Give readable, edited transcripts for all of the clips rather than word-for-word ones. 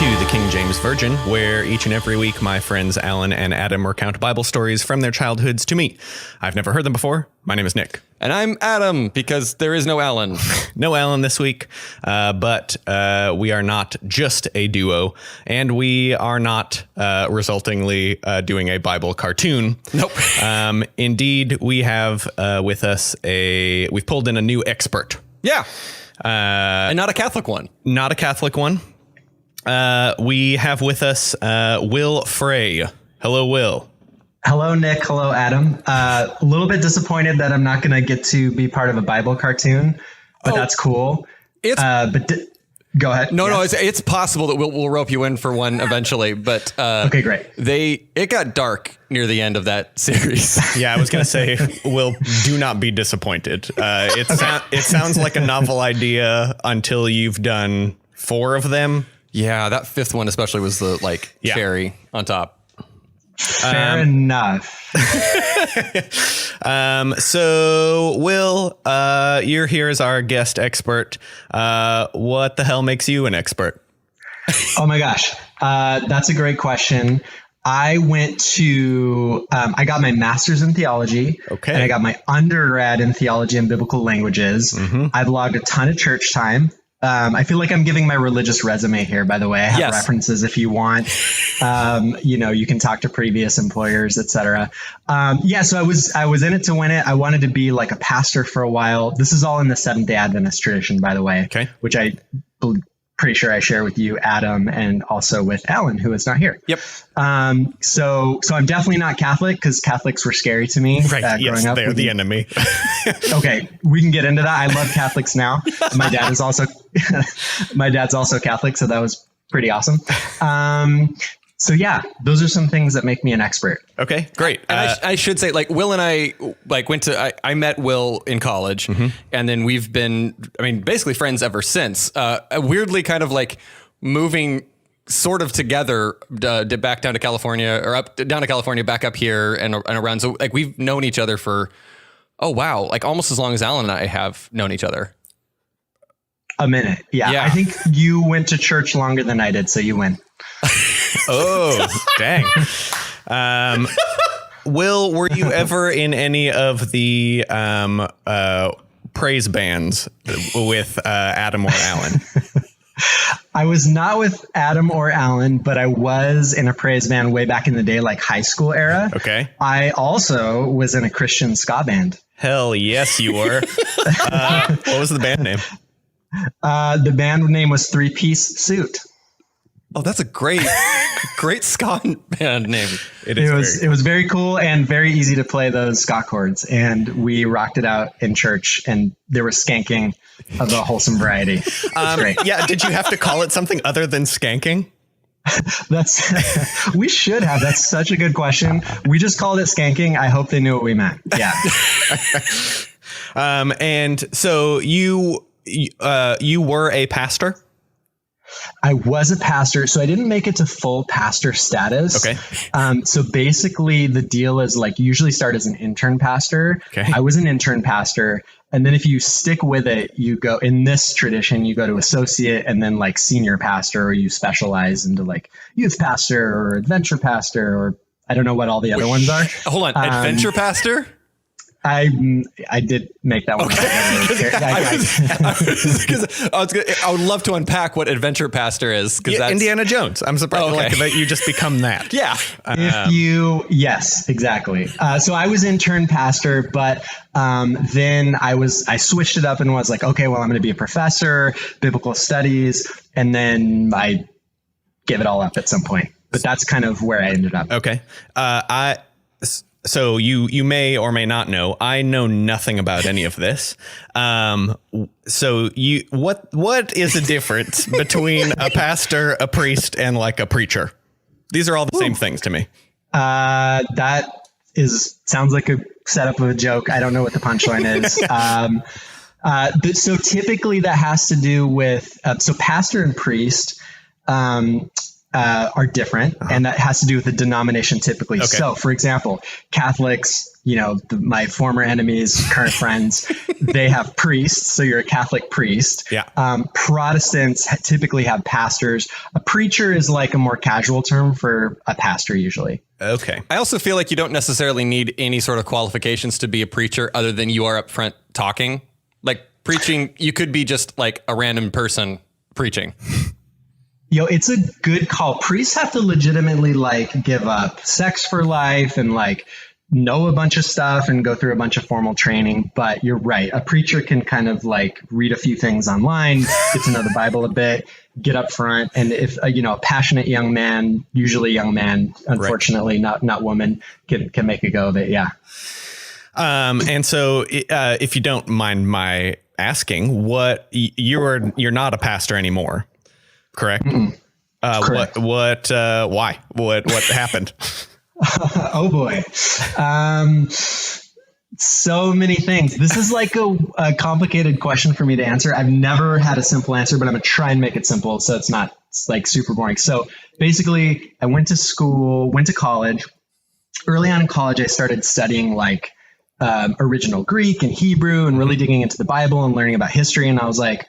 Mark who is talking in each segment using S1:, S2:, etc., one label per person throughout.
S1: to the King James Virgin, where each and every week my friends Alan and Adam recount Bible stories from their childhoods to me. I've never heard them before. My name is Nick.
S2: And I'm Adam, because there is no Alan.
S1: No Alan this week, but we are not just a duo, and we are not resultingly doing a Bible cartoon.
S2: Nope.
S1: Indeed, we have with us we've pulled in a new expert.
S2: Yeah. And not a Catholic one.
S1: Not a Catholic one. We have with us Will Frey. Hello, Will.
S3: Hello, Nick. Hello, Adam. A little bit disappointed that I'm not going to get to be part of a Bible cartoon, but that's cool. Go ahead.
S2: No, it's possible that we'll rope you in for one eventually, but
S3: okay, great.
S2: It got dark near the end of that series.
S1: Yeah, I was going to say, Will, do not be disappointed. It sounds like a novel idea until you've done 4 of them.
S2: Yeah, that 5th one especially was the cherry on top.
S3: Fair enough.
S1: So, Will, you're here as our guest expert. What the hell makes you an expert?
S3: Oh my gosh, that's a great question. I went to, I got my master's in theology.
S1: Okay.
S3: And I got my undergrad in theology and biblical languages. Mm-hmm. I've logged a ton of church time. I feel like I'm giving my religious resume here, by the way. I have references if you want. You can talk to previous employers, etc. So I was in it to win it. I wanted to be like a pastor for a while. This is all in the Seventh-day Adventist tradition, by the way, which pretty sure I share with you, Adam, and also with Alan, who is not here.
S1: Yep.
S3: So I'm definitely not Catholic, because Catholics were scary to me.
S1: Right. Yes,
S3: up.
S1: They're the enemy.
S3: Okay, we can get into that. I love Catholics now. My dad is also Catholic, so that was pretty awesome. So yeah, those are some things that make me an expert.
S1: Okay, great.
S2: And I should say, Will and I I met Will in college, mm-hmm. and then we've been, basically friends ever since. Weirdly kind of moving sort of together back down to California, or down to California, back up here and around. So we've known each other for, almost as long as Alan and I have known each other.
S3: A minute. Yeah. I think you went to church longer than I did, so you win.
S1: Oh, dang. Will, were you ever in any of the praise bands with Adam or Alan?
S3: I was not with Adam or Alan, but I was in a praise band way back in the day, like high school era.
S1: Okay.
S3: I also was in a Christian ska band.
S1: Hell yes, you were. What was the band name?
S3: The band name was 3-Piece Suit.
S2: Oh, that's a great ska band name.
S3: It was very cool and very easy to play those ska chords, and we rocked it out in church, and there was skanking of a wholesome variety. Great.
S1: Yeah. Did you have to call it something other than skanking?
S3: We should have. That's such a good question. We just called it skanking. I hope they knew what we meant. Yeah.
S1: And so you were a pastor?
S3: I was a pastor, so I didn't make it to full pastor status.
S1: Okay.
S3: So basically the deal is you usually start as an intern pastor.
S1: Okay.
S3: I was an intern pastor. And then if you stick with it, you go, in this tradition, you go to associate and then senior pastor, or you specialize into youth pastor or adventure pastor, or I don't know what all the other ones are.
S2: Hold on. Adventure pastor?
S3: I did make that one.
S2: Okay. I would love to unpack what adventure pastor is.
S1: That's Indiana Jones. I'm surprised that you just become that.
S2: Yeah.
S3: Yes, exactly. So I was intern pastor, but then I switched it up and was okay, well, I'm going to be a professor, biblical studies. And then I gave it all up at some point. But that's kind of where I ended up.
S1: Okay. So you may or may not know, I know nothing about any of this. So what is the difference between a pastor, a priest, and a preacher? These are all the same things to me.
S3: That sounds like a setup of a joke. I don't know what the punchline is. So typically that has to do with, so pastor and priest, are different, and that has to do with the denomination typically.
S1: Okay.
S3: So, for example, Catholics, my former enemies, current friends, they have priests. So you're a Catholic priest.
S1: Yeah.
S3: Protestants typically have pastors. A preacher is like a more casual term for a pastor usually.
S1: Okay.
S2: I also feel like you don't necessarily need any sort of qualifications to be a preacher other than you are up front talking. Like preaching, you could be just like a random person preaching.
S3: It's a good call. Priests have to legitimately like give up sex for life and like know a bunch of stuff and go through a bunch of formal training. But you're right. A preacher can kind of like read a few things online, get to know the Bible a bit, get up front. And if, a passionate young man, usually young man, unfortunately, not woman, can make a go of it. Yeah.
S1: And so if you don't mind my asking, you're not a pastor anymore. Correct.
S3: Correct.
S1: Why? What happened?
S3: Oh boy. So many things. This is like a complicated question for me to answer. I've never had a simple answer, but I'm gonna try and make it simple so it's not like super boring. So basically I went to college. Early on in college, I started studying like original Greek and Hebrew and really digging into the Bible and learning about history. And I was like,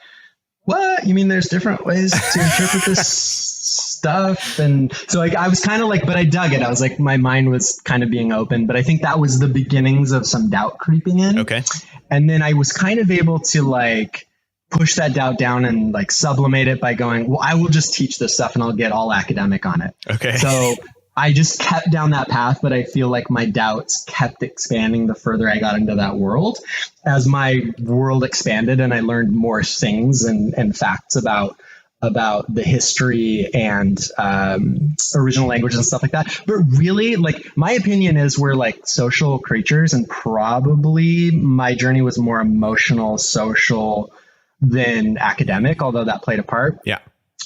S3: what? You mean there's different ways to interpret this stuff? And so I was kind of like, but I dug it. I was like, my mind was kind of being open, but I think that was the beginnings of some doubt creeping in.
S1: Okay.
S3: And then I was kind of able to like push that doubt down and like sublimate it by going, well, I will just teach this stuff and I'll get all academic on it.
S1: Okay.
S3: So I just kept down that path, but I feel like my doubts kept expanding the further I got into that world. As my world expanded and I learned more things and facts about the history and original language and stuff like that. But really, like, my opinion is we're like social creatures, and probably my journey was more emotional, social than academic, although that played a part.
S1: Yeah.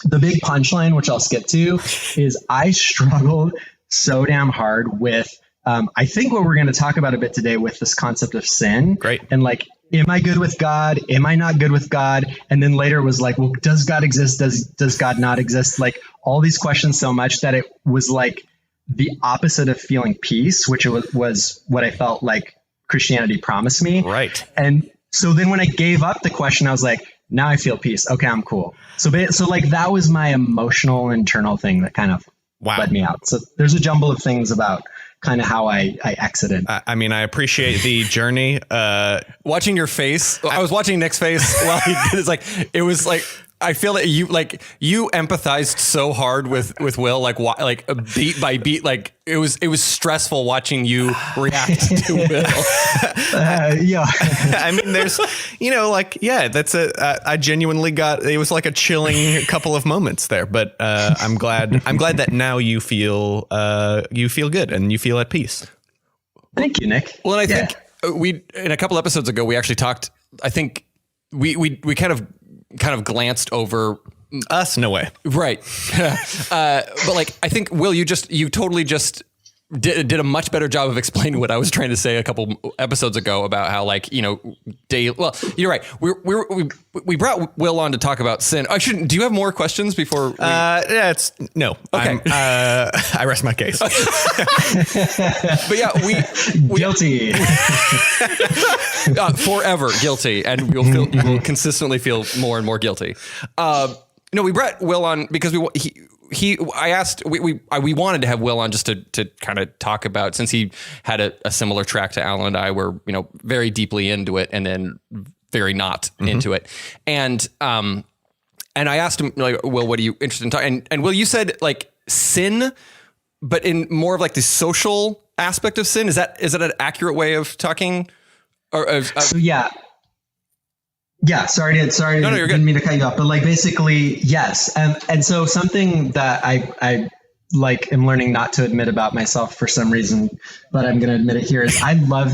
S3: The big punchline, which I'll skip to, is I struggled so damn hard with, I think what we're going to talk about a bit today with this concept of sin.
S1: Great.
S3: And like, am I good with God? Am I not good with God? And then later was like, well, does God exist? Does God not exist? Like all these questions so much that it was like the opposite of feeling peace, which was what I felt like Christianity promised me.
S1: Right.
S3: And so then when I gave up the question, I was like, now I feel peace. Okay, I'm cool. So like that was my emotional internal thing that kind of led me out. So there's a jumble of things about kind of how I exited.
S1: I mean, I appreciate the journey.
S2: Watching your face, I was watching Nick's face while he did it. It was like, I feel that you empathized so hard with Will, like beat by beat. Like it was stressful watching you react to Will.
S3: Yeah.
S1: I mean, there's, that's I genuinely got, it was like a chilling couple of moments there, but I'm glad that now you feel good and you feel at peace.
S3: Thank you, Nick.
S2: Well, and I think in a couple episodes ago, we actually talked, I think we kind of glanced over
S1: us. No way.
S2: Right. But like, I think, Will, you totally just did a much better job of explaining what I was trying to say a couple episodes ago about how, like, well, you're right. We brought Will on to talk about sin. Do you have more questions before?
S1: No. Okay. I rest my case.
S2: But yeah, we
S3: guilty.
S2: Forever guilty. And you will consistently feel more and more guilty. We brought Will on because we wanted to have Will on just to kind of talk about, since he had a similar track to Alan and I were, very deeply into it and then very not into it. And I asked him, like, Will, what are you interested in talking? And Will, you said like sin, but in more of like the social aspect of sin. Is that an accurate way of talking?
S3: Yeah, sorry,
S2: no, you're good.
S3: Didn't mean to cut you off, but like basically, yes. And so something that I like am learning not to admit about myself for some reason, but I'm going to admit it here, is I love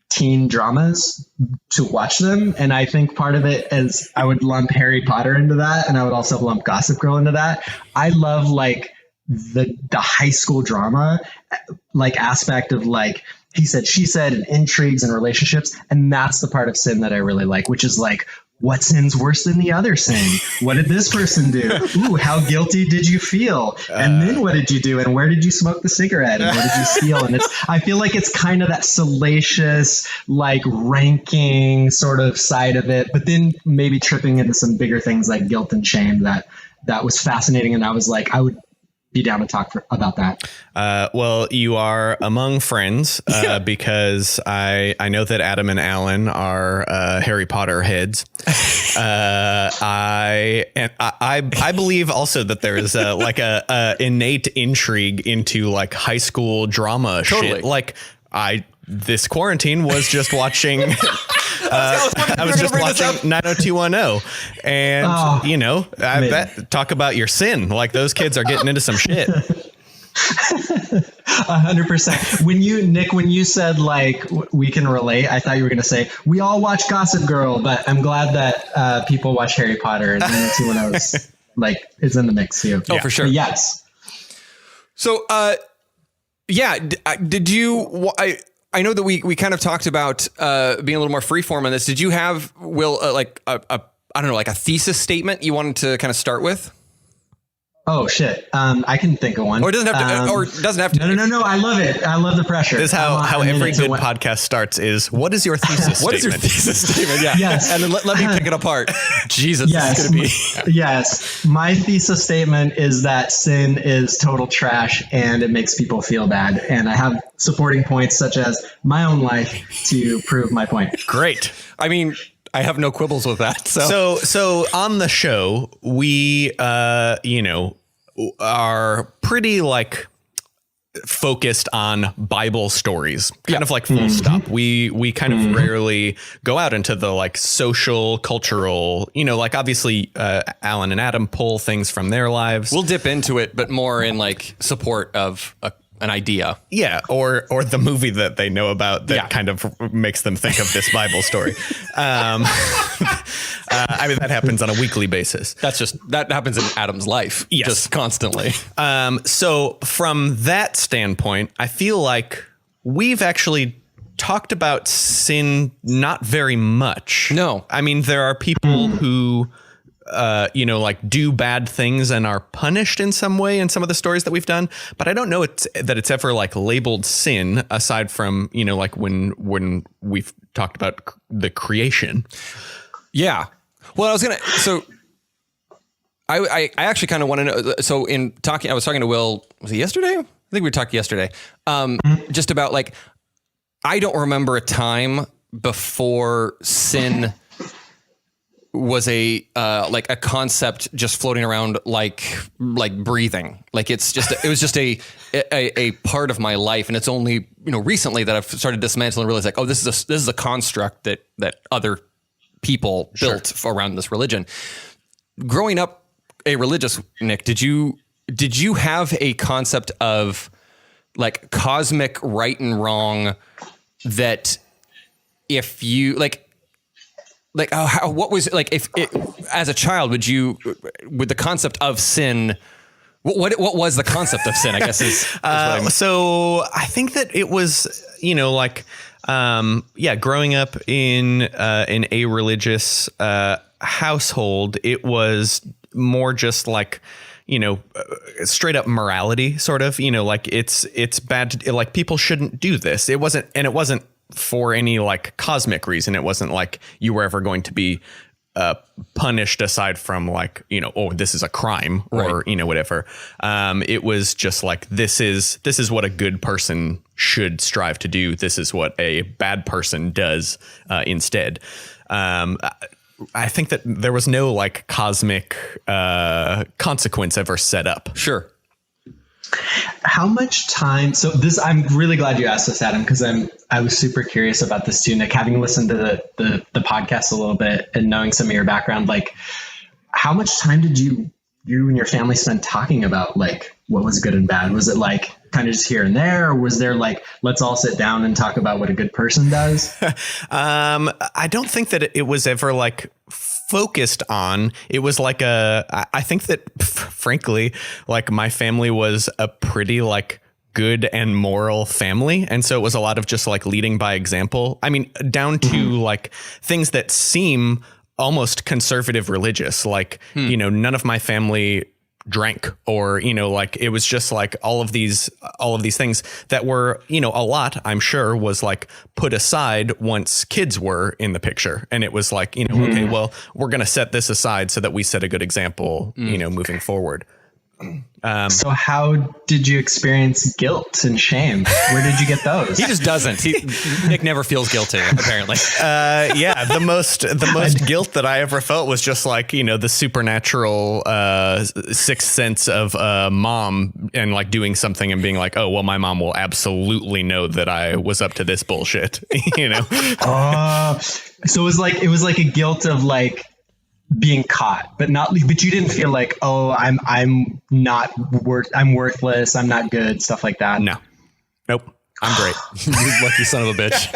S3: teen dramas to watch them. And I think part of it is I would lump Harry Potter into that. And I would also lump Gossip Girl into that. I love like the high school drama, like aspect of like, he said, she said, and intrigues and relationships. And that's the part of sin that I really like, which is like what sin's worse than the other sin? What did this person do? Ooh, how guilty did you feel? And then what did you do? And where did you smoke the cigarette? And what did you steal? And I feel like it's kind of that salacious, like ranking sort of side of it, but then maybe tripping into some bigger things like guilt and shame that was fascinating. And I was like, I would be down to talk about that.
S1: Well, you are among friends because I know that Adam and Alan are Harry Potter heads. I believe also that there is like a innate intrigue into like high school drama shit. Like this quarantine was just watching. I was just watching 90210, and I bet talk about your sin. Like those kids are getting into some shit.
S3: 100%. When you said like we can relate, I thought you were going to say we all watch Gossip Girl, but I'm glad that people watch Harry Potter and 90210 like is in the mix too.
S2: Oh, for sure.
S3: But yes.
S2: So, did you? I know that we kind of talked about being a little more freeform on this. Did you have, Will, like I don't know, like a thesis statement you wanted to kind of start with?
S3: Oh shit! I can think of one.
S2: Or it doesn't have to. Or it doesn't have to.
S3: No. I love it. I love the pressure.
S1: This is how every good podcast starts. Is what is your thesis statement?
S2: What is your thesis statement? Yeah.
S3: Yes.
S2: And then let me pick it apart. Jesus,
S3: yes.
S2: It's going to be.
S3: Yes. My thesis statement is that sin is total trash and it makes people feel bad. And I have supporting points such as my own life to prove my point.
S1: Great.
S2: I mean, I have no quibbles with that.
S1: So on the show, we, are pretty like focused on Bible stories, kind of like full stop. We kind of rarely go out into the like social, cultural, like obviously Alan and Adam pull things from their lives.
S2: We'll dip into it, but more in like support of an idea.
S1: Yeah. Or the movie that they know about that kind of makes them think of this Bible story. I mean, that happens on a weekly basis.
S2: That happens in Adam's life.
S1: Yes.
S2: Just constantly.
S1: So from that standpoint, I feel like we've actually talked about sin not very much.
S2: No.
S1: I mean, there are people who like do bad things and are punished in some way in some of the stories that we've done. But I don't know that it's ever like labeled sin aside from, like when we've talked about the creation.
S2: Yeah. Well, I actually kind of want to know. So I was talking to Will, was it yesterday? I think we talked yesterday. Just about like, I don't remember a time before sin was a concept just floating around like breathing. Like it was just a part of my life. And it's only, recently that I've started dismantling and realized like, oh, this is a construct that other people built around this religion. Growing up a religious, Nick, did you have a concept of like cosmic right and wrong that if you what was like if it, as a child would the concept of sin, what was the concept of sin, I guess is
S1: so I think that it was growing up in a religious household, it was more just like straight up morality sort of, like it's bad to, like people shouldn't do this. It wasn't for any like cosmic reason. It wasn't like you were ever going to be punished aside from like, this is a crime or, whatever. It was just like, this is what a good person should strive to do. This is what a bad person does instead. I think that there was no like cosmic consequence ever set up.
S2: Sure.
S3: How much time? So I'm really glad you asked this, Adam, because I was super curious about this too, Nick, having listened to the podcast a little bit and knowing some of your background. Like, how much time did you and your family spend talking about like what was good and bad? Was it like kind of just here and there, or was there like, let's all sit down and talk about what a good person does?
S1: I don't think that it was ever like focused on. It was like I think that frankly, like my family was a pretty like good and moral family. And so it was a lot of just like leading by example. I mean, down to like things that seem almost conservative religious. Like, you know, none of my family drank, or, you know, like it was just like all of these things that were, you know, a lot, I'm sure, was like put aside once kids were in the picture. And it was like, you know, okay, well, we're going to set this aside so that we set a good example, you know, moving forward.
S3: So how did you experience guilt and shame? Where did you get those?
S2: He just doesn't. Nick never feels guilty, apparently.
S1: Yeah, the most guilt that I ever felt was just like, you know, the supernatural sixth sense of mom and like doing something and being like, oh, well, my mom will absolutely know that I was up to this bullshit, you know?
S3: So it was like a guilt of like being caught, but you didn't feel like, oh, I'm worthless, I'm not good, stuff like that.
S1: No, nope. I'm great.
S2: You lucky son of a bitch.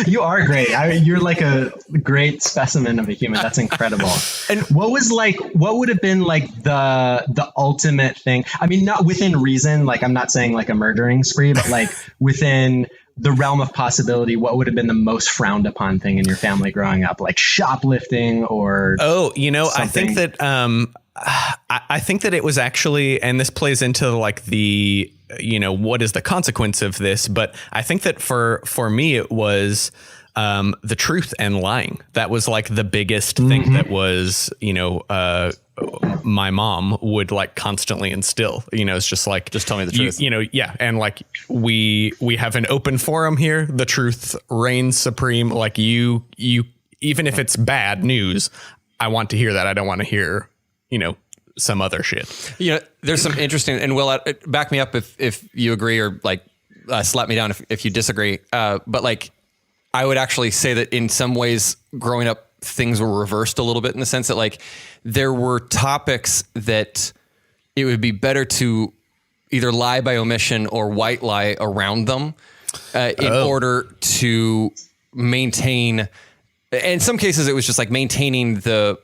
S3: You are great. You're like a great specimen of a human. That's incredible. And what would have been like the ultimate thing? I mean, not within reason, like I'm not saying like a murdering spree, but like within the realm of possibility, what would have been the most frowned upon thing in your family growing up, like shoplifting or? Oh, you know,
S1: something? I think that it was actually, and this plays into like the, you know, what is the consequence of this? But I think that for me, it was the truth and lying. That was like the biggest thing that was, you know, my mom would like constantly instill, you know, it's just like,
S2: just tell me the truth,
S1: you know. Yeah. And like, we have an open forum here. The truth reigns supreme. Like you, even if it's bad news, I want to hear that. I don't want to hear, you know, some other shit.
S2: You know, there's some interesting, and Will, back me up if you agree, or like slap me down if you disagree. But like, I would actually say that in some ways growing up, things were reversed a little bit in the sense that like there were topics that it would be better to either lie by omission or white lie around them in order to maintain. In some cases, it was just like maintaining the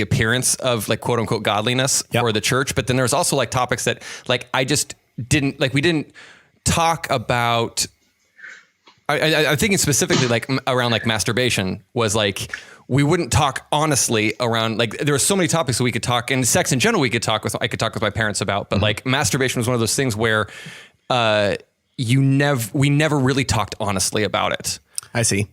S2: appearance of like quote unquote godliness for the church. But then there was also like topics that like I just didn't like. We didn't talk about. I'm thinking specifically like around like masturbation was like we wouldn't talk honestly around like there were so many topics that we could talk, and sex in general I could talk with my parents about, but like masturbation was one of those things where we never really talked honestly about it.
S1: I see.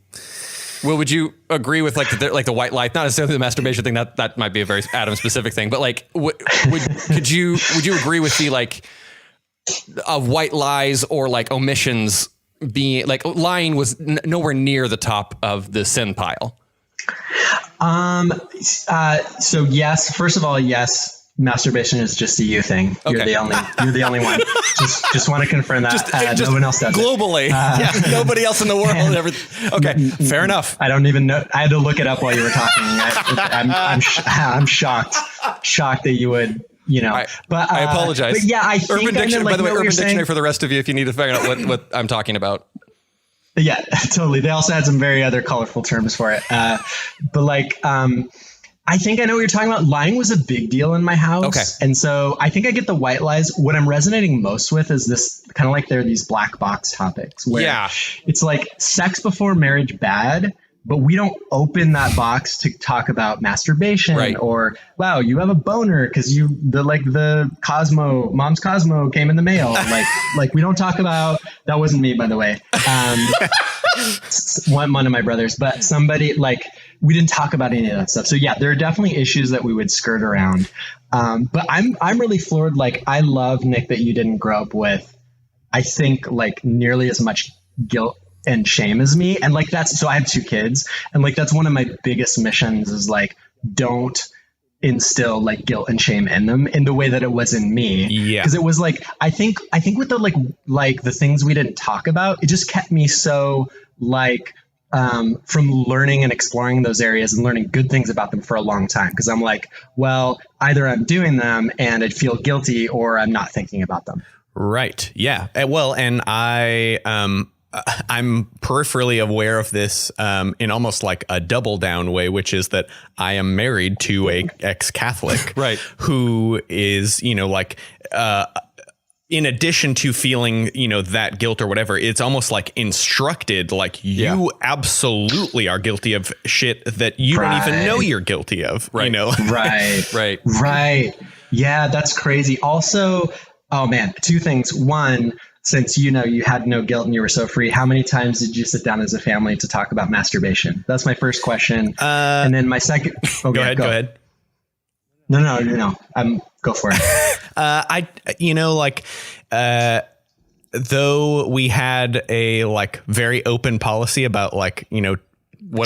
S2: Well, would you agree with like the white lie? Not necessarily the masturbation thing. That might be a very Adam specific thing, but like would you agree with the like of white lies or like omissions? Being like lying was nowhere near the top of the sin pile.
S3: So yes, first of all, yes, masturbation is just a you thing. Okay. You're the only one. Just want to confirm that. No one else does
S2: globally. Nobody else in the world ever. Okay. Fair enough.
S3: I don't even know. I had to look it up while you were talking. I'm shocked that you would. You know, but
S2: I apologize.
S3: But yeah, I think
S2: Urban Dictionary.
S3: Like,
S2: by the way, Urban Dictionary for the rest of you, if you need to figure out what I'm talking about.
S3: Yeah, totally. They also had some very other colorful terms for it. But like, I think I know what you're talking about. Lying was a big deal in my house.
S2: Okay.
S3: And so I think I get the white lies. What I'm resonating most with is this kind of like there are these black box topics where it's like sex before marriage bad, but we don't open that box to talk about masturbation or, wow, you have a boner because mom's Cosmo came in the mail. Like we don't talk about, that wasn't me, by the way. One of my brothers, but somebody like, we didn't talk about any of that stuff. So yeah, there are definitely issues that we would skirt around. But I'm really floored. Like I love, Nick, that you didn't grow up with, I think like nearly as much guilt and shame as me. And like, so I have 2 kids, and like, that's one of my biggest missions is like, don't instill like guilt and shame in them in the way that it was in me. Yeah. Cause it was like, I think with the like the things we didn't talk about, it just kept me so like, from learning and exploring those areas and learning good things about them for a long time. Cause I'm like, well, either I'm doing them and I feel guilty or I'm not thinking about them.
S1: Right. Yeah. Well, and I'm peripherally aware of this in almost like a double down way, which is that I am married to a ex-Catholic,
S2: right,
S1: who is, you know, like in addition to feeling, that guilt or whatever, it's almost like instructed, like you absolutely are guilty of shit that you don't even know you're guilty of.
S2: Right.
S3: Right. Yeah, that's crazy. Also, oh man, two things. One, since you had no guilt and you were so free, how many times did you sit down as a family to talk about masturbation? That's my first question. And then my second.
S1: Go ahead.
S3: No. Go for it.
S1: Though we had a very open policy about whatever.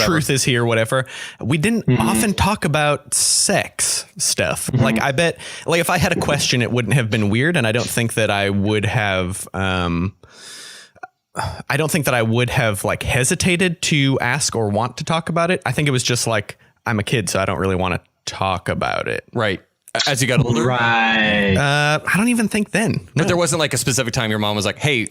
S1: Truth is here, whatever. We didn't often talk about sex stuff. I bet if I had a question, it wouldn't have been weird. And I don't think that I would have, hesitated to ask or want to talk about it. I think it was just I'm a kid, so I don't really want to talk about it.
S2: Right. As you got older?
S3: Right.
S1: I don't even think then. No.
S2: But there wasn't a specific time your mom was like, hey,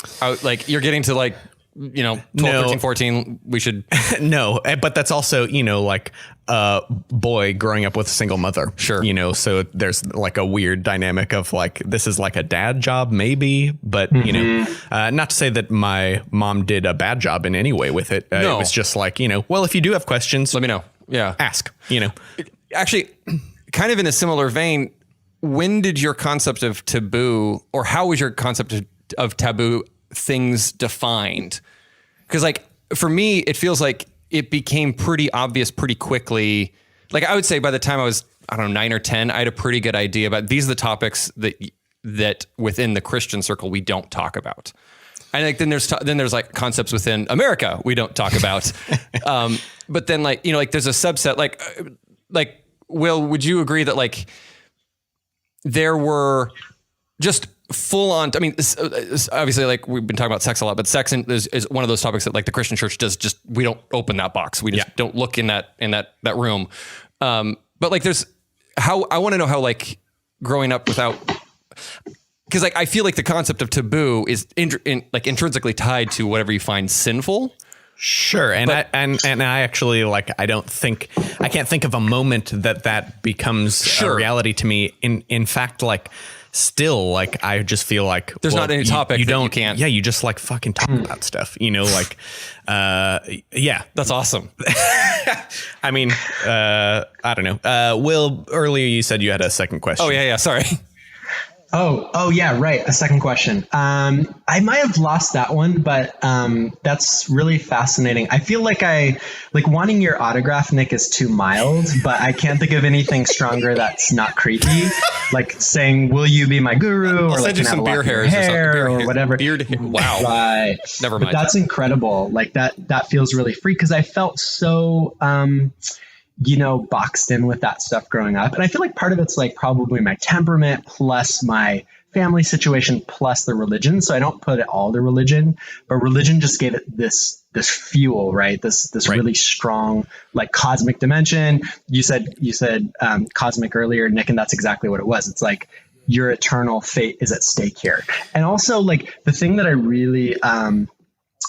S2: you're getting to 12, 13, 14, we should.
S1: No, but that's also, a boy growing up with a single mother.
S2: Sure.
S1: So there's a weird dynamic of this is a dad job, maybe. But, not to say that my mom did a bad job in any way with it.
S2: No.
S1: It was just well, if you do have questions,
S2: let me know. Yeah.
S1: Ask,
S2: Actually, kind of in a similar vein, when did your concept of taboo, or how was your concept of taboo things defined? Because for me, it feels like it became pretty obvious pretty quickly. I would say by the time I was, 9 or 10, I had a pretty good idea about these are the topics that within the Christian circle we don't talk about. And then there's concepts within America we don't talk about. But then there's a subset Will, would you agree that there were just full on, obviously we've been talking about sex a lot, but sex is one of those topics that the Christian church does we don't open that box. We just don't look in that room. But there's how, I want to know how growing up without, because I feel the concept of taboo is intrinsically tied to whatever you find sinful.
S1: Sure. And I actually I can't think of a moment that becomes a reality to me. In fact, still, I just feel
S2: there's not any topic
S1: you
S2: you can't.
S1: Yeah. You just fucking talk about stuff, yeah,
S2: that's awesome.
S1: I mean, I don't know. Will, earlier you said you had a second question.
S2: Oh yeah. Sorry.
S3: Oh yeah, right. A second question. I might have lost that one, but that's really fascinating. I feel wanting your autograph, Nick, is too mild, but I can't think of anything stronger that's not creepy. Saying, "Will you be my guru?"
S2: I'll send you some beer hairs
S3: or whatever.
S2: Wow.
S3: Right.
S2: Never mind.
S3: But that's incredible. That feels really free because I felt so boxed in with that stuff growing up. And I feel part of it's probably my temperament plus my family situation plus the religion. So I don't put it all to religion, but religion just gave it this fuel, right? This
S1: right.
S3: really strong, cosmic dimension. You said cosmic earlier, Nick, and that's exactly what it was. It's your eternal fate is at stake here. And also the thing that I really,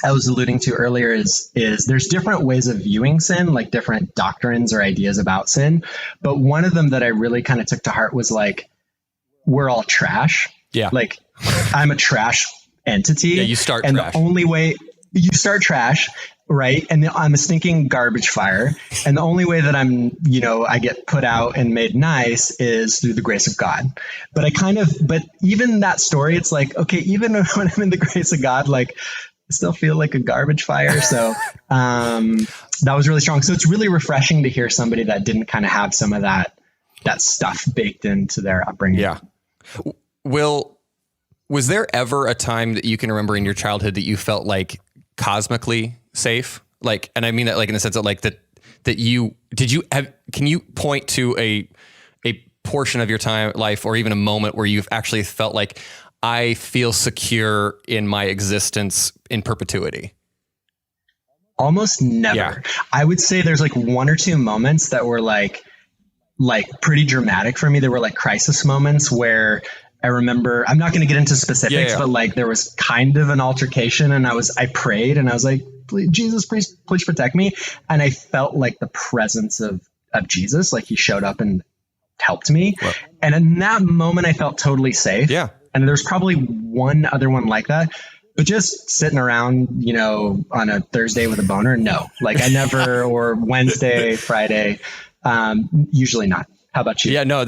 S3: I was alluding to earlier is there's different ways of viewing sin, different doctrines or ideas about sin. But one of them that I really kind of took to heart was we're all trash.
S2: Yeah.
S3: I'm a trash entity.
S2: Yeah, you start
S3: and
S2: trash.
S3: The only way you start trash, right? And I'm a stinking garbage fire. And the only way that I'm, I get put out and made nice is through the grace of God. But but even that story, it's okay, even when I'm in the grace of God, still feel like a garbage fire. So that was really strong. So it's really refreshing to hear somebody that didn't kind of have some of that stuff baked into their upbringing.
S2: Yeah. Will, was there ever a time that you can remember in your childhood that you felt cosmically safe? And I mean that in the sense that can you point to a portion of your life or even a moment where you've actually felt I feel secure in my existence in perpetuity?
S3: Almost never.
S2: Yeah.
S3: I would say there's one or two moments that were pretty dramatic for me. There were crisis moments where I remember, I'm not going to get into specifics, but there was kind of an altercation and I prayed and I was Jesus, please protect me. And I felt the presence of Jesus, he showed up and helped me.
S2: Well,
S3: and in that moment I felt totally safe.
S2: Yeah.
S3: And there's probably one other one like that. But just sitting around, you know, on a Thursday with a boner, no. Like I never, or Wednesday, Friday, usually not. How about you?
S2: Yeah, no, it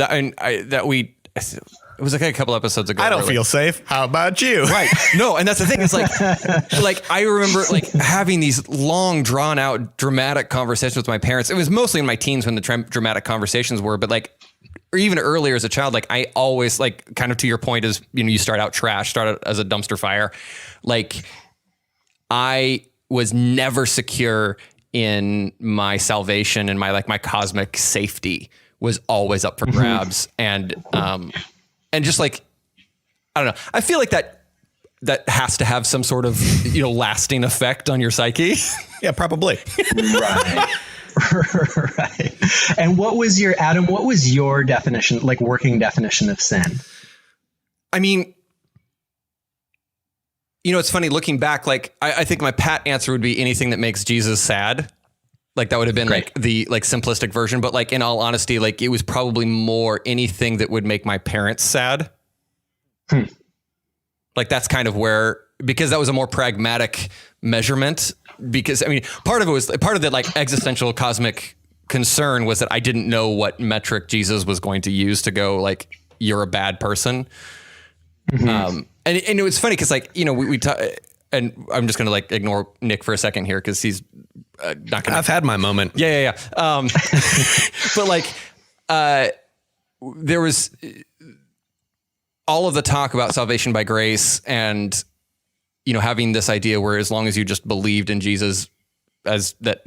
S2: was like a couple episodes ago.
S1: I don't feel safe. How about you?
S2: Right. No, and that's the thing. It's like I remember like having these long, drawn out, dramatic conversations with my parents. It was mostly in my teens when the dramatic conversations were, but like, or even earlier as a child, like I always like kind of to your point is, you know, you start out as a dumpster fire. Like I was never secure in my salvation and my cosmic safety was always up for grabs. And just like, I don't know, I feel like that has to have some sort of, you know, lasting effect on your psyche.
S1: Yeah, probably.
S3: Right. Right. And what was your definition, like working definition of sin?
S2: I mean, you know, it's funny looking back, like I think my pat answer would be anything that makes Jesus sad. Like that would have been like the like simplistic version, but like in all honesty, like it was probably more anything that would make my parents sad. Like that's kind of where, because that was a more pragmatic measurement. Because I mean, part of the like existential cosmic concern was that I didn't know what metric Jesus was going to use to go like, you're a bad person. And it was funny because like, you know, we talk, and I'm just going to like ignore Nick for a second here because he's not going to.
S1: I've had my moment.
S2: Yeah. But like, there was all of the talk about salvation by grace and, you know, having this idea where as long as you just believed in Jesus as that,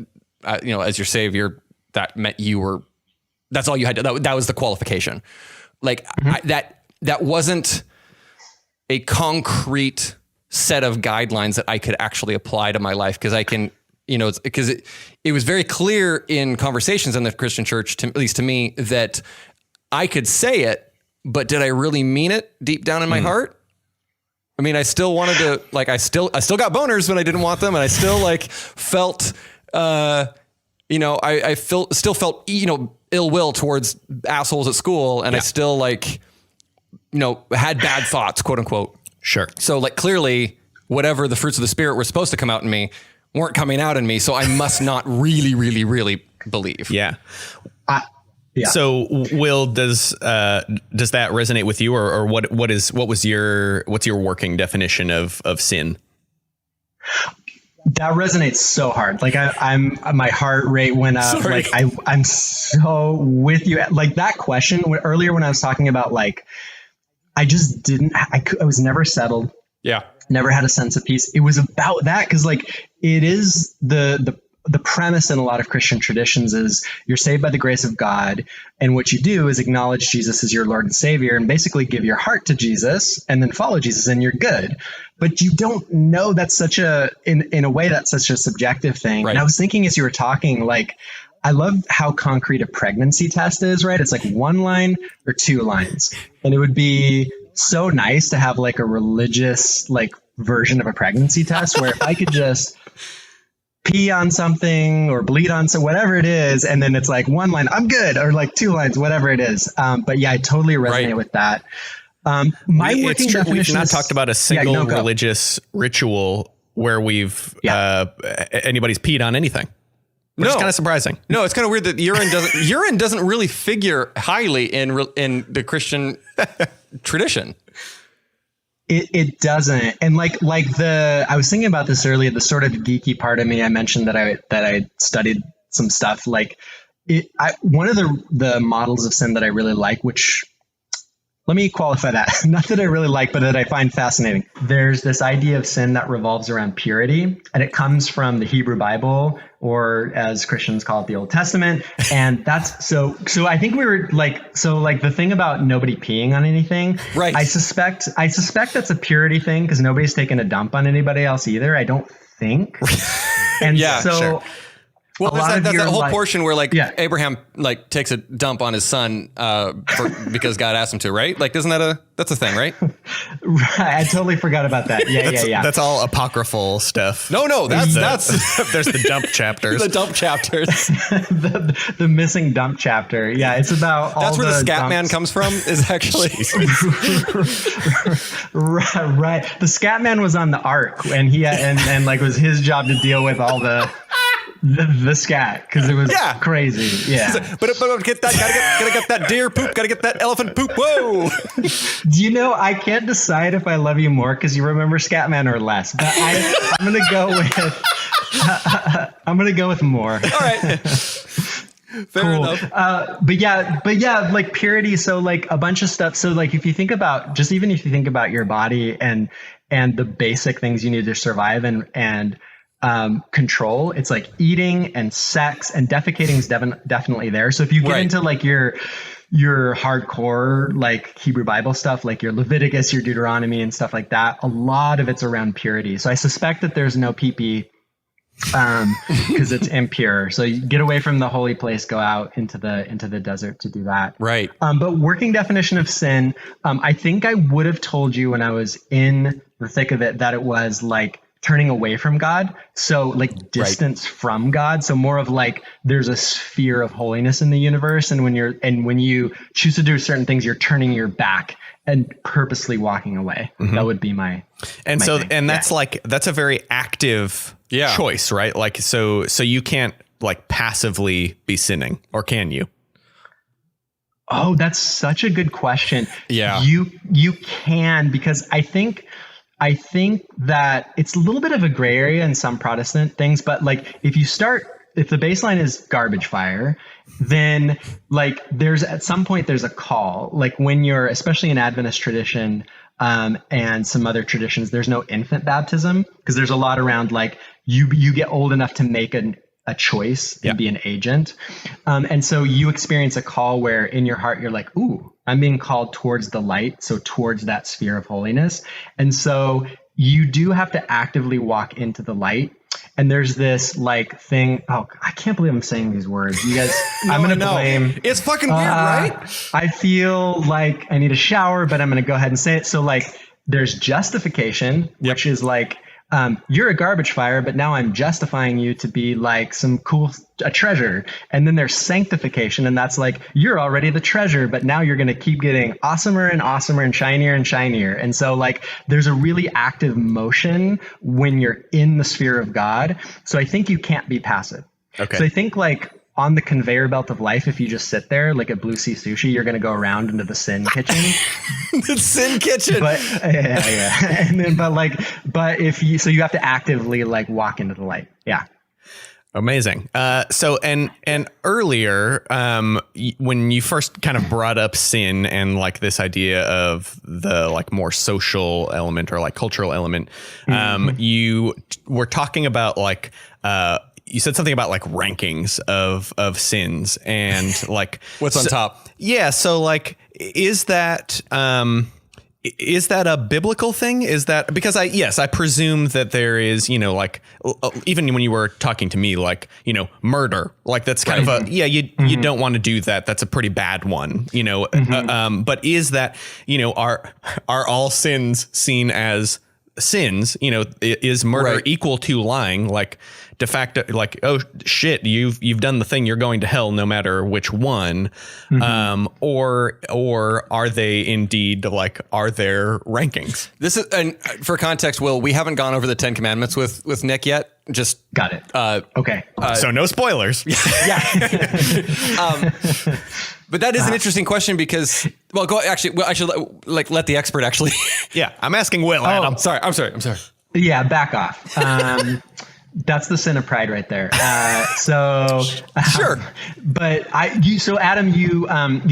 S2: you know, as your savior, that meant that's all you had to, that was the qualification. Like that wasn't a concrete set of guidelines that I could actually apply to my life. Cause I can, you know, because it was very clear in conversations in the Christian church, at least to me, that I could say it, but did I really mean it deep down in my heart? I mean, I still wanted to, like, I still got boners when I didn't want them. And I still like felt, you know, I still felt, you know, ill will towards assholes at school. And I still like, you know, had bad thoughts, quote unquote.
S1: Sure.
S2: So like clearly whatever the fruits of the spirit were supposed to come out in me weren't coming out in me. So I must not really, really, really believe.
S1: Yeah.
S3: Yeah.
S1: So Will, does that resonate with you or what's your working definition of sin?
S3: That resonates so hard. Like I'm my heart rate went up.
S2: Sorry.
S3: Like I'm so with you. Like that question earlier when I was talking about like, I just didn't, I was never settled.
S2: Yeah.
S3: Never had a sense of peace. It was about that. Cause like it is the premise in a lot of Christian traditions is you're saved by the grace of God. And what you do is acknowledge Jesus as your Lord and Savior and basically give your heart to Jesus and then follow Jesus and you're good. But you don't know that's in a way, that's such a subjective thing.
S2: Right.
S3: And I was thinking as you were talking, like, I love how concrete a pregnancy test is, right? It's like 1 line or 2 lines. And it would be so nice to have like a religious like version of a pregnancy test where if I could just pee on something or bleed on some whatever it is, and then it's like 1 line, I'm good, or like 2 lines, whatever it is. But yeah, I totally resonate with that.
S1: It's true. We've not talked about a single religious ritual where we've anybody's peed on anything. Which is kind of surprising.
S2: No, it's kind of weird that urine doesn't really figure highly in the Christian tradition.
S3: It doesn't. And like I was thinking about this earlier, the sort of geeky part of me, I mentioned that I studied some stuff like one of the models of sin that I really like, which let me qualify that. Not that I really like, but that I find fascinating. There's this idea of sin that revolves around purity, and it comes from the Hebrew Bible, or as Christians call it, the Old Testament. And that's so I think we were like the thing about nobody peeing on anything.
S2: Right.
S3: I suspect that's a purity thing because nobody's taken a dump on anybody else either. I don't think. And
S2: yeah,
S3: so.
S2: Sure. Well, that's that whole portion where like Abraham takes a dump on his son because God asked him to, right? Like, that's a thing, right?
S3: Right, I totally forgot about that. Yeah.
S1: That's all apocryphal stuff.
S2: No, that's
S1: There's the dump chapters.
S2: the dump chapters.
S3: the missing dump chapter. Yeah, it's about all
S2: That's where the scat man
S3: dumps.
S2: comes from. Is actually
S3: right. The scat man was on the ark, and he and like was his job to deal with all the scat because it was crazy. Yeah.
S2: But get that. Gotta get that deer poop. Gotta get that elephant poop. Whoa.
S3: Do you know, I can't decide if I love you more because you remember Scatman or less, but I'm gonna go with I'm gonna go with more.
S2: All right. Fair enough.
S3: But yeah, like purity. So like a bunch of stuff. So like if you think about your body and the basic things you need to survive and control, it's like eating and sex, and defecating is definitely there. So if you get into like your hardcore like Hebrew Bible stuff, like your Leviticus, your Deuteronomy and stuff like that, a lot of it's around purity. So I suspect that there's no pee-pee because it's impure. So you get away from the holy place, go out into the desert to do that.
S2: Right.
S3: But working definition of sin, I think I would have told you when I was in the thick of it that it was like turning away from God. So like distance from God. So more of like there's a sphere of holiness in the universe. And when you choose to do certain things, you're turning your back and purposely walking away. That would be my thing.
S1: And that's like, that's a very active choice, right? Like, so you can't like passively be sinning, or can you?
S3: Oh, that's such a good question.
S1: Yeah.
S3: You can, because I think that it's a little bit of a gray area in some Protestant things, but like if the baseline is garbage fire, then like at some point there's a call, like when you're, especially in Adventist tradition, and some other traditions, there's no infant baptism because there's a lot around like you get old enough to make a choice and be an agent. And so you experience a call where in your heart, you're like, ooh, I'm being called towards the light. So towards that sphere of holiness. And so you do have to actively walk into the light. And there's this like thing. Oh, I can't believe I'm saying these words. You guys, I'm going to blame.
S2: It's fucking weird, right?
S3: I feel like I need a shower, but I'm going to go ahead and say it. So like there's justification, which is like, you're a garbage fire, but now I'm justifying you to be like a treasure. And then there's sanctification. And that's like, you're already the treasure, but now you're going to keep getting awesomer and awesomer and shinier and shinier. And so like, there's a really active motion when you're in the sphere of God. So I think you can't be passive. Okay. So I think like on the conveyor belt of life, if you just sit there like at Blue Sea Sushi, you're going to go around into the sin kitchen.
S2: The sin kitchen.
S3: But yeah. And then, but if you, so you have to actively like walk into the light. Yeah.
S1: Amazing. So, and earlier, when you first kind of brought up sin and like this idea of the like more social element or like cultural element, you were talking about like, you said something about like rankings of sins and like
S2: what's on top.
S1: Yeah. So like, is that a biblical thing? Is that because I presume that there is, like even when you were talking to me, like, murder, like that's kind of you don't want to do that. That's a pretty bad one, but is that, are all sins seen as sins? Is murder equal to lying? Like de facto, like, oh shit, you've done the thing, you're going to hell no matter which one. Or are they indeed like, are there rankings?
S2: This is, and for context, Will, we haven't gone over the 10 Commandments with Nick yet. Just
S3: got it. Okay.
S1: So no spoilers.
S2: Yeah. But that is an interesting question because, well, I should like let the expert actually.
S1: Yeah. I'm asking Will.
S2: I'm sorry.
S3: Yeah. Back off. That's the sin of pride right there.
S2: Sure.
S3: But Adam, you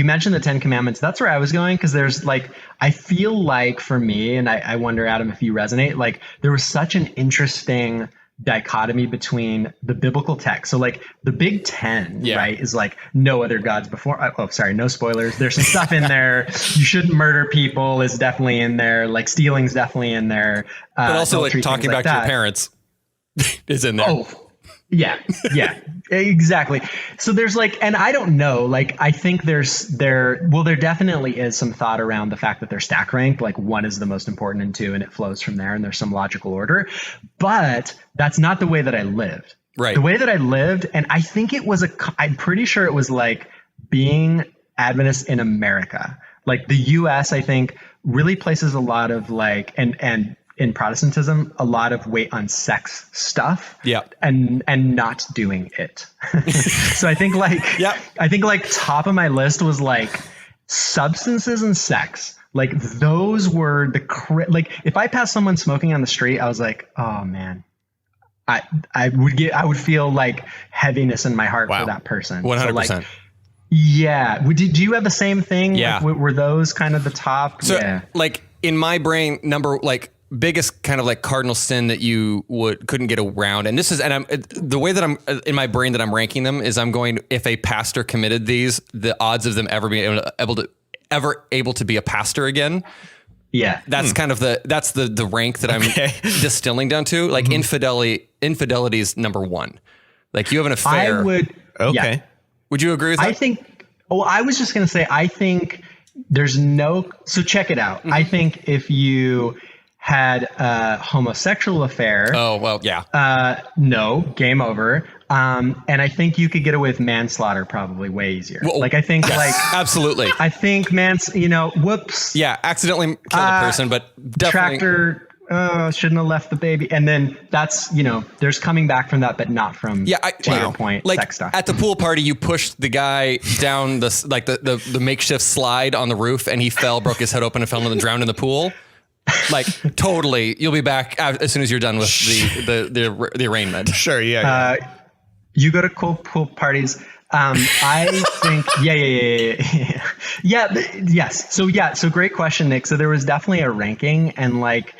S3: mentioned the 10 Commandments. That's where I was going. Cause there's like, I feel like for me, and I wonder, Adam, if you resonate, like there was such an interesting dichotomy between the biblical text. So like the Big 10, right, is like no other gods before. Oh, sorry, no spoilers. There's some stuff in there. You shouldn't murder people is definitely in there. Like stealing's definitely in there.
S2: But also like talking back to your parents is in there.
S3: Oh, Yeah, yeah, exactly. So there's like, and I don't know, like, I think there definitely is some thought around the fact that they're stack ranked, like one is the most important and two, and it flows from there, and there's some logical order, but that's not the way that I lived.
S2: Right.
S3: The way that I lived, and I think I'm pretty sure it was like being Adventist in America. Like the US, I think, really places a lot of like, and in Protestantism, a lot of weight on sex stuff, and not doing it. So I think like top of my list was like substances and sex. Like those were like if I passed someone smoking on the street, I was like, oh man, I would feel like heaviness in my heart for that person.
S2: 100%.
S3: So like, yeah. Did you have the same thing?
S2: Yeah.
S3: Like, were those kind of the top?
S2: So
S3: yeah.
S2: like in my brain, biggest kind of like cardinal sin that you couldn't get around. And this is, and I'm the way that I'm in my brain that I'm ranking them is I'm going, if a pastor committed these, the odds of them ever being able to be a pastor again.
S3: Yeah.
S2: That's kind of that's the rank that I'm distilling down to. Like infidelity is number one. Like you have an affair.
S3: I would.
S1: Okay.
S3: Yeah.
S2: Would you agree with that?
S3: I think, I was just going to say, I think there's so check it out. I think if you had a homosexual affair.
S2: Oh, well, yeah.
S3: No, game over. And I think you could get away with manslaughter probably way easier.
S2: Well,
S3: like, I think like.
S2: Absolutely.
S3: I think whoops.
S2: Yeah, accidentally killed a person, but definitely.
S3: Tractor shouldn't have left the baby. And then that's, there's coming back from that, but not from, to your point,
S2: like
S3: sex stuff.
S2: At the pool party, you pushed the guy down the makeshift slide on the roof and he fell, broke his head open and fell and drowned in the pool. Like totally, you'll be back as soon as you're done with the arraignment.
S1: Sure, yeah.
S3: You go to cool pool parties. I think, yes. So great question, Nick. So there was definitely a ranking, and like,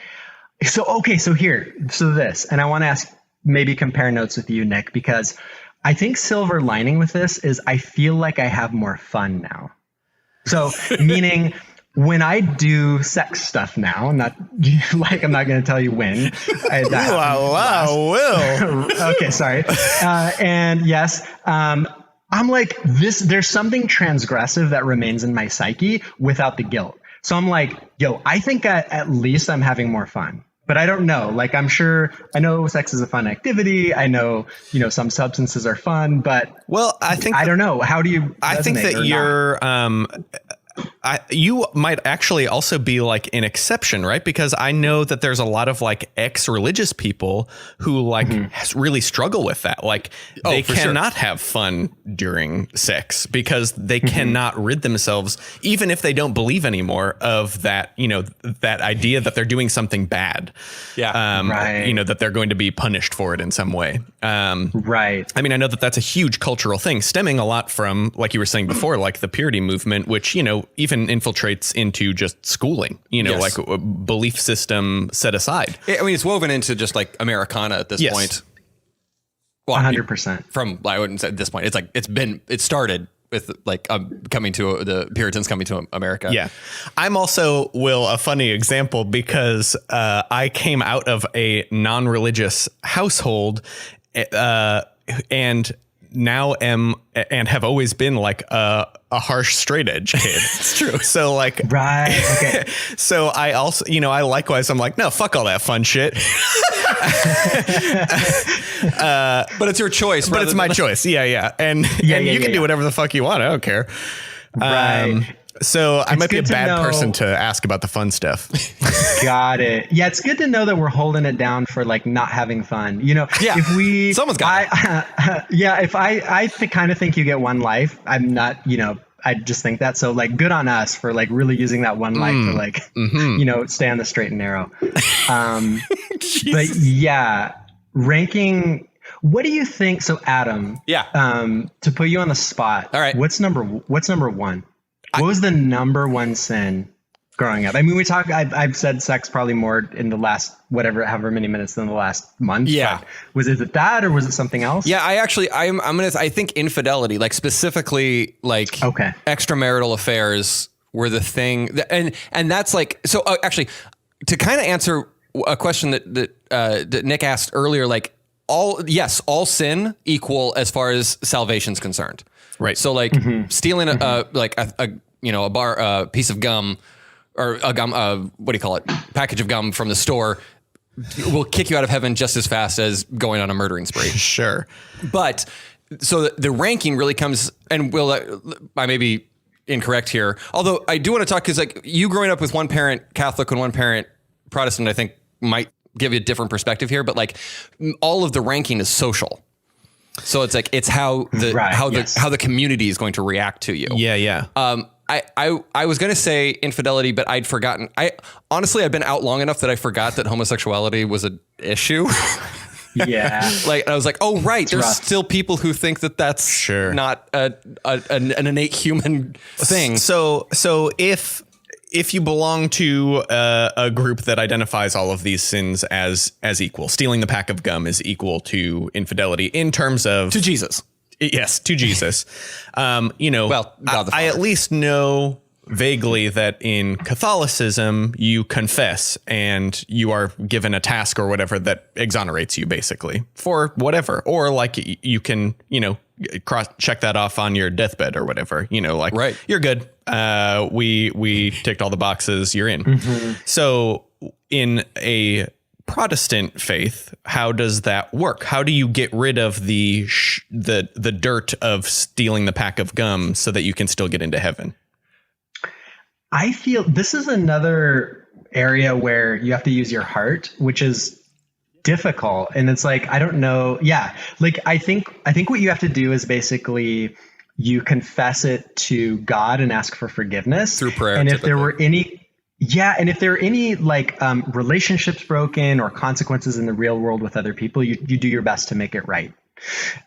S3: so this, and I want to ask, maybe compare notes with you, Nick, because I think silver lining with this is I feel like I have more fun now. So meaning. When I do sex stuff now, I'm not going to tell you when.
S1: Will.
S3: Okay, sorry. And yes, I'm like this. There's something transgressive that remains in my psyche without the guilt. So I'm like, I think at least I'm having more fun. But I don't know. Like, I know sex is a fun activity. I know, some substances are fun, but I don't know. How do you?
S1: I think that you're. You might actually also be like an exception, right? Because I know that there's a lot of like ex-religious people who like really struggle with that. Like they cannot have fun during sex because they cannot rid themselves, even if they don't believe anymore, of that, that idea that they're doing something bad. Yeah. Right. That they're going to be punished for it in some way.
S3: Right.
S1: I mean, I know that that's a huge cultural thing stemming a lot from, like you were saying before, like the purity movement, which, even infiltrates into just schooling, like a belief system set aside.
S2: I mean, it's woven into just like Americana at this point.
S3: Well, 100%.
S2: I wouldn't say at this point. It's like it started with like the Puritans coming to America.
S1: Yeah. I'm also, Will, a funny example because I came out of a non-religious household and now am and have always been like a harsh straight edge kid.
S2: It's true.
S1: So like,
S3: right. Okay.
S1: So I also, I'm like, no, fuck all that fun shit.
S2: But it's your choice.
S1: But it's my choice. Yeah. And you can do whatever the fuck you want. I don't care.
S3: Right.
S1: So I might be a bad person to ask about the fun stuff.
S3: Got it. Yeah, it's good to know that we're holding it down for like not having fun. If
S2: someone's got it.
S3: If I kind of think you get one life, I'm not, I just think that. So like good on us for like really using that one life to like, stay on the straight and narrow. But yeah, ranking. What do you think? So Adam, to put you on the spot.
S2: All right.
S3: What's number one? What was the number one sin growing up? I mean, I've said sex probably more in the last, however many minutes than the last month.
S2: Yeah.
S3: Was it that or was it something else?
S2: Yeah, I think infidelity, like specifically like extramarital affairs were the thing. And that's like, so actually to kind of answer a question that Nick asked earlier, like, all sin equal as far as salvation's concerned.
S1: Right.
S2: So like stealing a piece of gum or a gum, what do you call it? Package of gum from the store will kick you out of heaven just as fast as going on a murdering spree.
S1: Sure.
S2: But so the ranking really comes, and I may be incorrect here, although I do want to talk, because like you growing up with one parent Catholic and one parent Protestant, I think might give you a different perspective here, but like all of the ranking is social. So it's like, it's how the community is going to react to you.
S1: Yeah.
S2: I was going to say infidelity, but I'd forgotten. I've been out long enough that I forgot that homosexuality was an issue.
S3: Yeah.
S2: Like, I was like, oh, right. There's still people who think that that's not an innate human thing.
S1: So if you belong to a group that identifies all of these sins as equal, stealing the pack of gum is equal to infidelity in terms of
S2: to Jesus.
S1: Yes, to Jesus.
S2: God the Father.
S1: I at least know vaguely that in Catholicism, you confess and you are given a task or whatever that exonerates you basically for whatever. Or like you can, cross check that off on your deathbed or whatever,
S2: right.
S1: You're good. We ticked all the boxes, you're in. Mm-hmm. So in a Protestant faith, how does that work? How do you get rid of the dirt of stealing the pack of gum so that you can still get into heaven?
S3: I feel this is another area where you have to use your heart, which is difficult. And it's like, I don't know. Yeah. Like, I think what you have to do is basically you confess it to God and ask for forgiveness
S2: through prayer.
S3: And if there were any like relationships broken or consequences in the real world with other people, you do your best to make it right,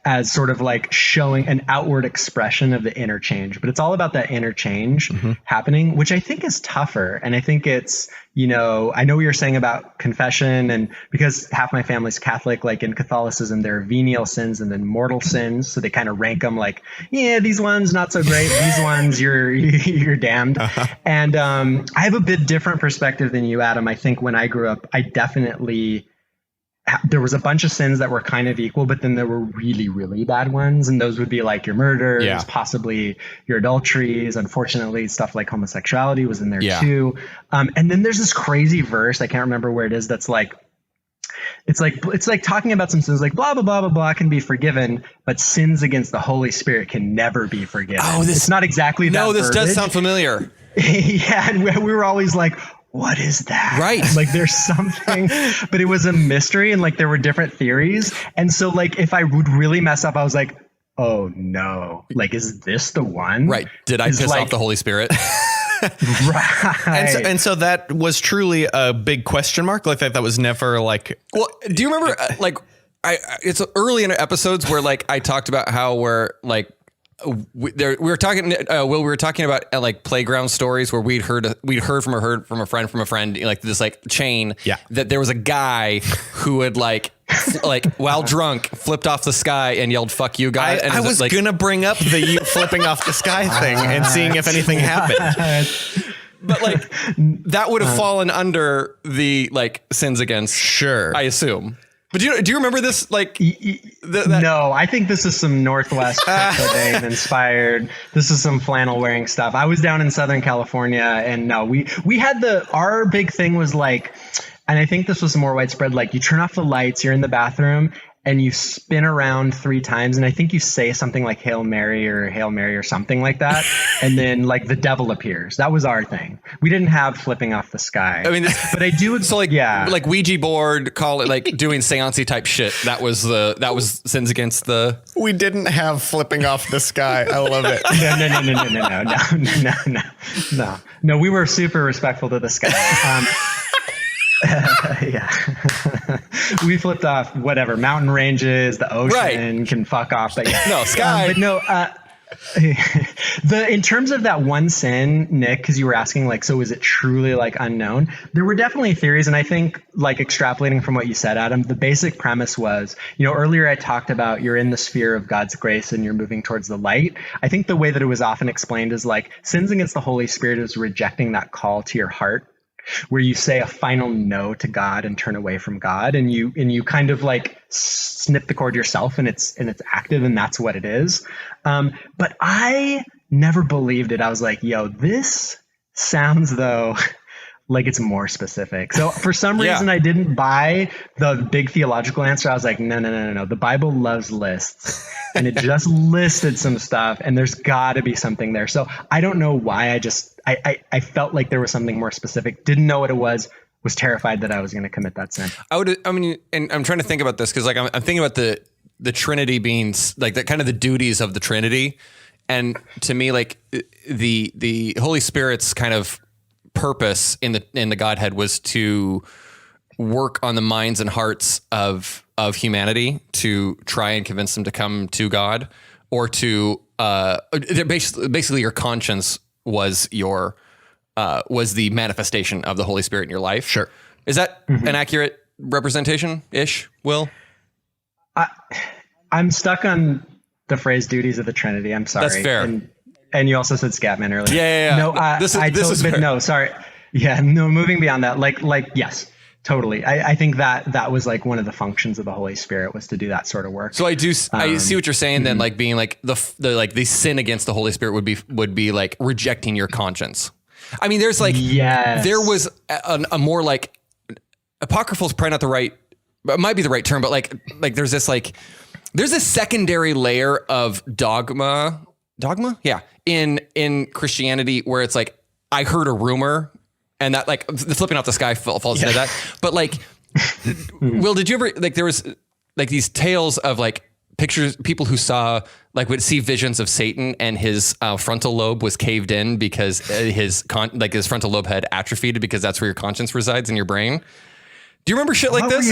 S3: as sort of like showing an outward expression of the interchange. But it's all about that interchange happening, which I think is tougher. And I think it's, I know what you're saying about confession, and because half my family's Catholic, like in Catholicism, there are venial sins and then mortal sins. So they kind of rank them like, yeah, these ones not so great. These ones you're damned. And I have a bit different perspective than you, Adam. I think when I grew up, there was a bunch of sins that were kind of equal, but then there were really, really bad ones. And those would be like your murders, possibly your adulteries. Unfortunately, stuff like homosexuality was in there too. And then there's this crazy verse, I can't remember where it is, that's like, it's like talking about some sins like blah, blah, blah, blah, blah can be forgiven, but sins against the Holy Spirit can never be forgiven. Oh, it's not exactly that.
S2: No, this does sound familiar.
S3: Yeah. And we were always like, what is that?
S2: Right.
S3: Like there's something, but it was a mystery, and like there were different theories. And so like if I would really mess up, I was like, oh no, like, is this the one?
S2: Right. Did I piss off the Holy Spirit?
S3: Right.
S1: And so that was truly a big question mark. Like that was never like,
S2: well, do you remember it's early in episodes where like I talked about how we're like, we were talking about like playground stories where we'd heard from a friend like this like chain that there was a guy who had like while drunk flipped off the sky and yelled "fuck you, God."
S1: I was like, gonna bring up the you flipping off the sky thing and seeing if anything happened.
S2: But like that would have fallen under the like sins against,
S1: sure,
S2: I assume. But do you remember this? Like,
S3: no, I think this is some Northwest Dave inspired. This is some flannel wearing stuff. I was down in Southern California, and no, we had our big thing was like, and I think this was more widespread. Like, you turn off the lights, you're in the bathroom, and you spin around 3 times, and I think you say something like Hail Mary or something like that, and then like the devil appears. That was our thing. We didn't have flipping off the sky.
S2: I mean,
S3: but I do.
S2: So like, like Ouija board, call it like doing seance-y type shit. That was sins against the.
S1: We didn't have flipping off the sky. I love it.
S3: No. We were super respectful to the sky. Yeah. We flipped off whatever mountain ranges, the ocean can fuck off, but
S2: no sky.
S3: But no, in terms of that one sin, Nick, because you were asking like, so is it truly like unknown? There were definitely theories, and I think like extrapolating from what you said, Adam, the basic premise was, earlier I talked about you're in the sphere of God's grace and you're moving towards the light. I think the way that it was often explained is like sins against the Holy Spirit is rejecting that call to your heart. where you say a final no to God and turn away from God, and you kind of like snip the cord yourself, and it's active, and that's what it is. But I never believed it. I was like, yo, this sounds though like it's more specific. So for some reason, I didn't buy the big theological answer. I was like, no. The Bible loves lists, and it just listed some stuff, and there's got to be something there. So I don't know why. I felt like there was something more specific. Didn't know what it was terrified that I was going to commit that sin.
S2: And I'm trying to think about this because like I'm thinking about the Trinity being like that, kind of the duties of the Trinity, and to me, like the Holy Spirit's kind of purpose in the Godhead was to work on the minds and hearts of humanity to try and convince them to come to God, or to basically your conscience was was the manifestation of the Holy Spirit in your life. Sure. Is that an accurate representation ish, Will?
S3: I'm stuck on the phrase duties of the Trinity. I'm sorry.
S2: That's fair.
S3: And you also said Scatman earlier.
S2: Yeah.
S3: No, this is fair. No, sorry. Yeah, no, moving beyond that, like, yes, totally. I think that was like one of the functions of the Holy Spirit was to do that sort of work.
S2: So I see what you're saying then, like being like the sin against the Holy Spirit would be like rejecting your conscience. I mean, there's like, there was a more like apocryphal is probably not the right, it might be the right term, but like there's this secondary layer of dogma. Yeah. In Christianity where it's like, I heard a rumor and that like the flipping off the sky falls into that. But like, Will, did you ever, like there was like these tales of like pictures, people who would see visions of Satan and his frontal lobe was caved in because his frontal lobe had atrophied because that's where your conscience resides in your brain. Do you remember shit like this?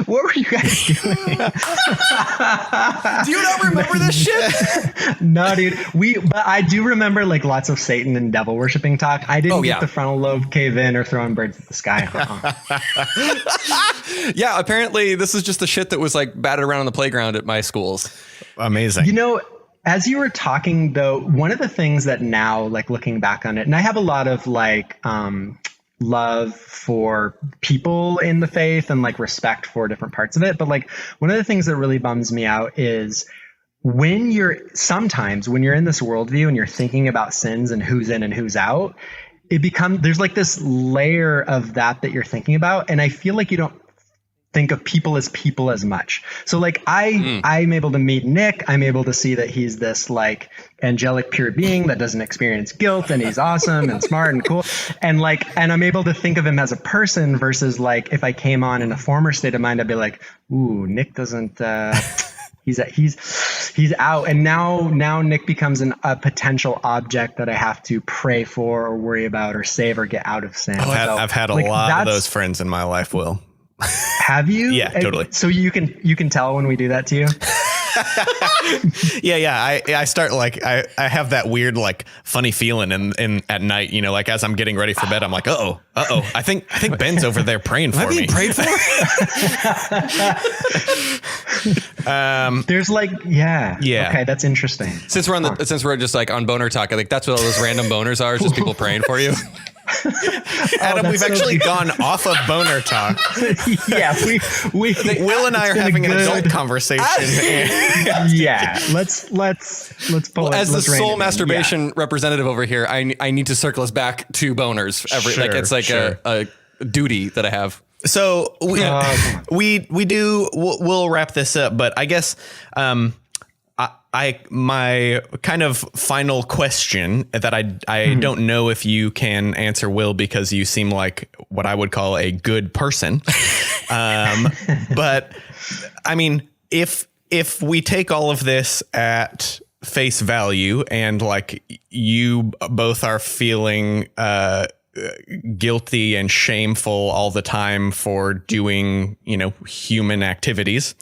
S3: What were you guys doing?
S2: Do you not remember this shit?
S3: No, dude. But I do remember like lots of Satan and devil worshiping talk. I didn't get the frontal lobe cave in or throwing birds at the sky.
S2: Yeah, apparently this is just the shit that was like batted around on the playground at my schools.
S1: Amazing.
S3: You know, as you were talking though, one of the things that now, like looking back on it, and I have a lot of like, love for people in the faith and like respect for different parts of it. But like one of the things that really bums me out is when you're in this worldview and you're thinking about sins and who's in and who's out, there's like this layer of that you're thinking about. And I feel like you don't think of people as much. So like I'm able to meet Nick. I'm able to see that he's this like angelic pure being that doesn't experience guilt, and he's awesome and smart and cool. And I'm able to think of him as a person versus like if I came on in a former state of mind, I'd be like, ooh, Nick doesn't, he's out. And now Nick becomes a potential object that I have to pray for or worry about or save or get out of sin.
S1: I've had a lot of those friends in my life, Will.
S3: Have you?
S1: Yeah, totally.
S3: So you can tell when we do that to you?
S1: Yeah. I start like, I have that weird, like funny feeling in at night, you know, like as I'm getting ready for bed, I'm like, uh-oh. I think Ben's over there praying for me.
S2: Prayed for?
S3: There's like, yeah. Okay. That's interesting.
S2: Since we're just like on boner talk, I think that's what all those random boners are. It's just people praying for you.
S1: Adam, we've actually gone off of boner talk.
S3: Yeah,
S1: Will and I are having an adult conversation.
S3: Yeah, let's pull it.
S2: As the soul masturbation representative over here, I need to circle us back to boners. A duty that I have.
S1: So we'll wrap this up, but I guess my kind of final question that I don't know if you can answer, Will, because you seem like what I would call a good person. But I mean, if we take all of this at face value and like you both are feeling guilty and shameful all the time for doing, you know, human activities,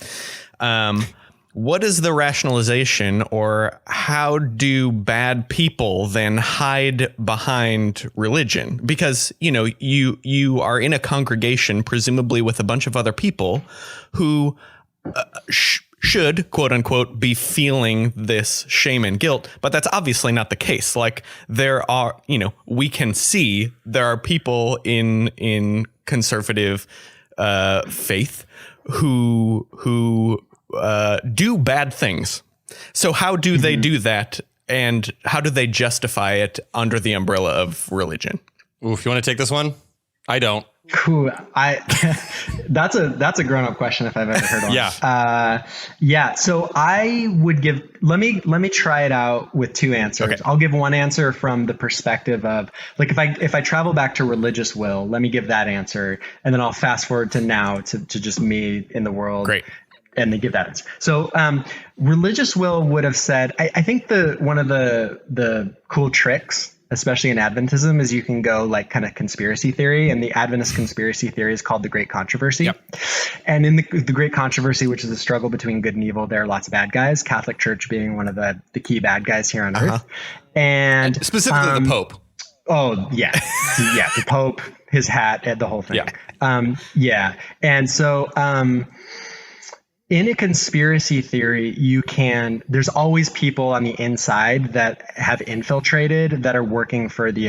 S1: what is the rationalization, or how do bad people then hide behind religion? Because, you know, you are in a congregation, presumably with a bunch of other people who should, quote unquote, be feeling this shame and guilt, but that's obviously not the case. Like there are, we can see there are people in conservative faith who do bad things. So how do they do that, and how do they justify it under the umbrella of religion?
S2: Ooh, if you want to take this one, I don't.
S3: Cool. That's a grown-up question if I've ever heard one.
S2: Yeah.
S3: So I would let me try it out with two answers. Okay. I'll give one answer from the perspective of like, if I travel back to religious will, let me give that answer. And then I'll fast forward to now to just me in the world.
S1: Great.
S3: And then give that answer. So religious will would have said, I think one of the cool tricks, especially in Adventism, is you can go like kind of conspiracy theory, and the Adventist conspiracy theory is called the Great Controversy. Yep. And in the Great Controversy, which is a struggle between good and evil, there are lots of bad guys, Catholic Church being one of the key bad guys here on earth. And
S2: specifically the Pope.
S3: Oh yeah. Yeah. The Pope, his hat, and the whole thing. Yeah. And so, in a conspiracy theory, there's always people on the inside that have infiltrated that are working for the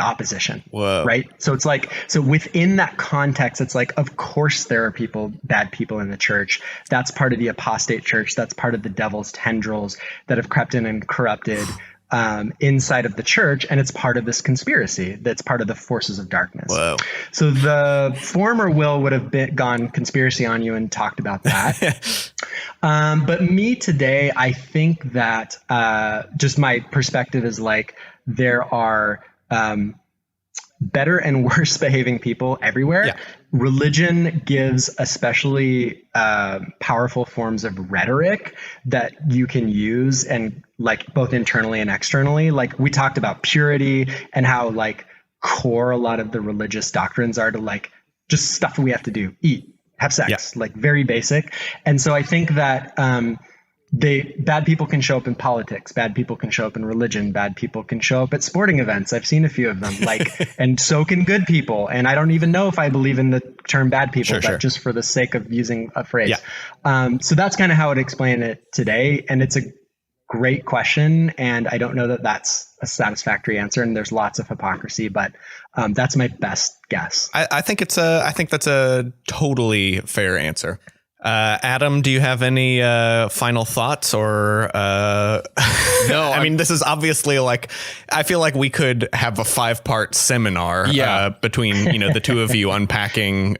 S3: opposition.
S1: Whoa.
S3: Right. So it's like, so within that context, it's like, of course there are bad people in the church. That's part of the apostate church. That's part of the devil's tendrils that have crept in and corrupted inside of the church, and it's part of this conspiracy that's part of the forces of darkness.
S1: Whoa.
S3: So the former will would have gone conspiracy on you and talked about that. But me today, I think that just my perspective is like there are better and worse behaving people everywhere. Yeah. Religion gives especially powerful forms of rhetoric that you can use, and like both internally and externally. Like we talked about purity and how like core a lot of the religious doctrines are to like just stuff we have to do, eat, have sex, like very basic. And so I think that bad people can show up in politics, bad people can show up in religion, bad people can show up at sporting events. I've seen a few of them, like, and so can good people. And I don't even know if I believe in the term bad people, but just for the sake of using a phrase. Yeah. So that's kind of how I'd explain it today. And it's a great question. And I don't know that that's a satisfactory answer. And there's lots of hypocrisy, but that's my best guess.
S1: I think that's a totally fair answer. Adam, do you have any final thoughts or no? I mean, this is obviously like, I feel like we could have a 5-part seminar between, the two of you unpacking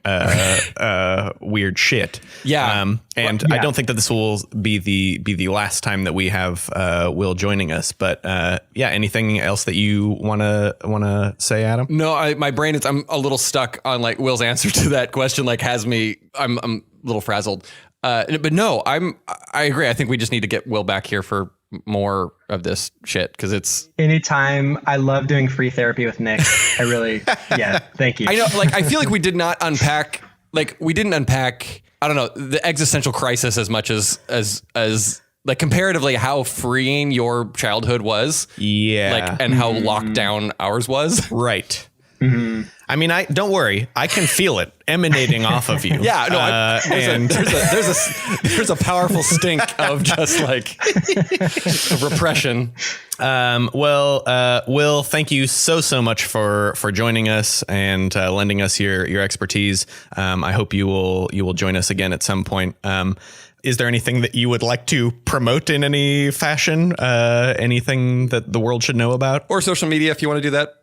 S1: weird shit. Yeah. I don't think that this will be the last time that we have Will joining us. But anything else that you wanna say, Adam?
S2: No, my brain is, I'm a little stuck on like Will's answer to that question. Like I'm a little frazzled. But no, I agree. I think we just need to get Will back here for more of this shit, because it's
S3: anytime. I love doing free therapy with Nick. I really, thank you.
S2: I know, like, I feel like we didn't unpack, I don't know, the existential crisis as much as like comparatively how freeing your childhood was. Yeah. Like, and how locked down ours was.
S1: Right. Mm-hmm. I mean, don't worry. I can feel it emanating off of you.
S2: Yeah, no. There's a powerful stink of just like repression.
S1: Will, thank you so much for joining us and lending us your expertise. I hope you will join us again at some point. Is there anything that you would like to promote in any fashion? Anything that the world should know about,
S2: or social media if you want to do that?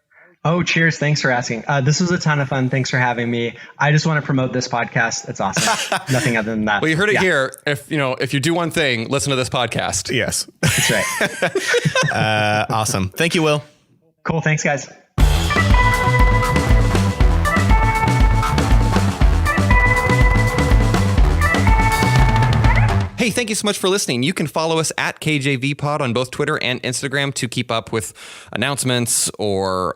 S3: Oh, cheers. Thanks for asking. This was a ton of fun. Thanks for having me. I just want to promote this podcast. It's awesome. Nothing other than that.
S2: Well, you heard it here. If you do one thing, listen to this podcast.
S1: Yes.
S3: That's right.
S1: Awesome. Thank you, Will.
S3: Cool. Thanks, guys.
S2: Hey, thank you so much for listening. You can follow us at KJVPod on both Twitter and Instagram to keep up with announcements or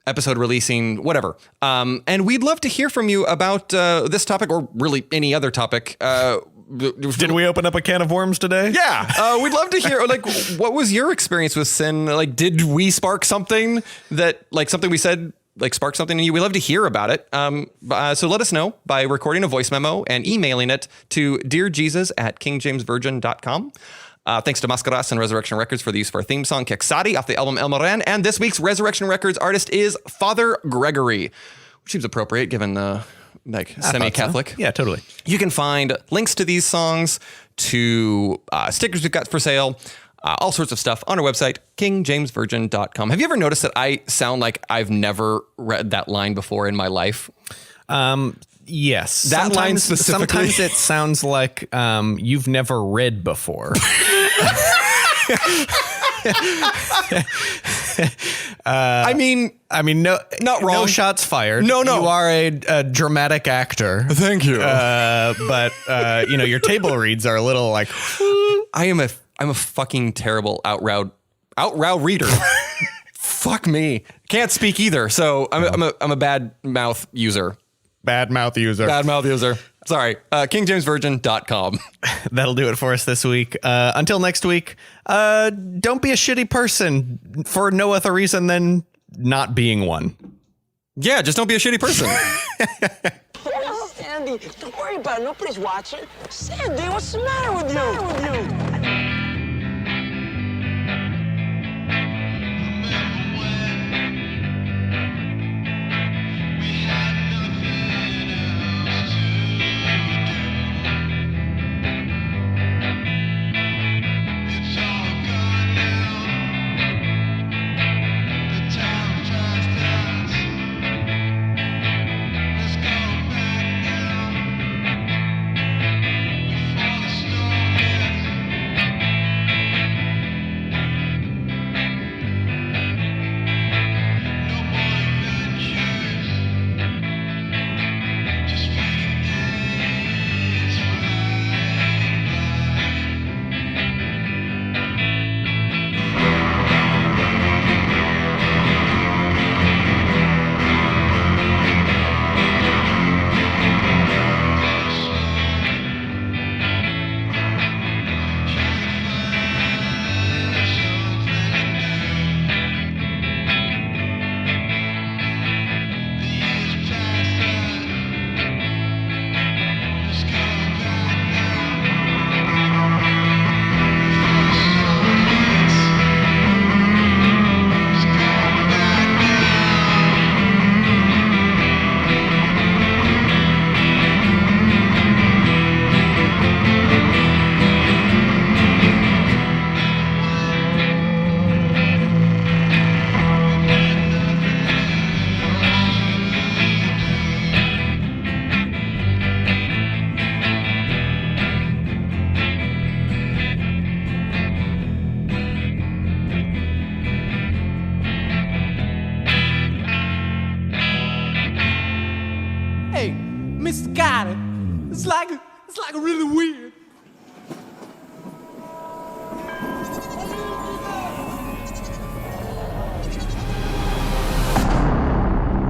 S2: episode releasing, whatever. And we'd love to hear from you about this topic, or really any other topic.
S1: Did we open up a can of worms today?
S2: Yeah. We'd love to hear, like, what was your experience with sin? Like, did we spark something that, like, something we said like spark something in you. We love to hear about it. So let us know by recording a voice memo and emailing it to dearjesus@kingjamesvirgin.com. Thanks to Mascaras and Resurrection Records for the use of our theme song, Kexadi, off the album El Moran. And this week's Resurrection Records artist is Father Gregory, which seems appropriate given the semi-Catholic.
S1: So. Yeah, totally.
S2: You can find links to these songs, to stickers we've got for sale, all sorts of stuff on our website, kingjamesvirgin.com. Have you ever noticed that I sound like I've never read that line before in my life?
S1: Yes.
S2: That line specifically.
S1: Sometimes it sounds like you've never read before.
S2: I mean,
S1: no,
S2: not wrong.
S1: No shots fired.
S2: No.
S1: You are a dramatic actor.
S2: Thank you.
S1: But your table reads are a little like.
S2: I'm a fucking terrible out loud reader. Fuck me. Can't speak either. So I'm a bad mouth user.
S1: Bad mouth user.
S2: Sorry. kingjamesvirgin.com.
S1: That'll do it for us this week. Until next week, don't be a shitty person for no other reason than not being one.
S2: Yeah, just don't be a shitty person.
S4: Sandy, don't worry about it. Nobody's watching. Sandy, what's the matter with you?
S5: Mr. Gotti, it's like really weird.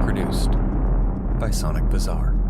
S2: Produced by Sonic Bazaar.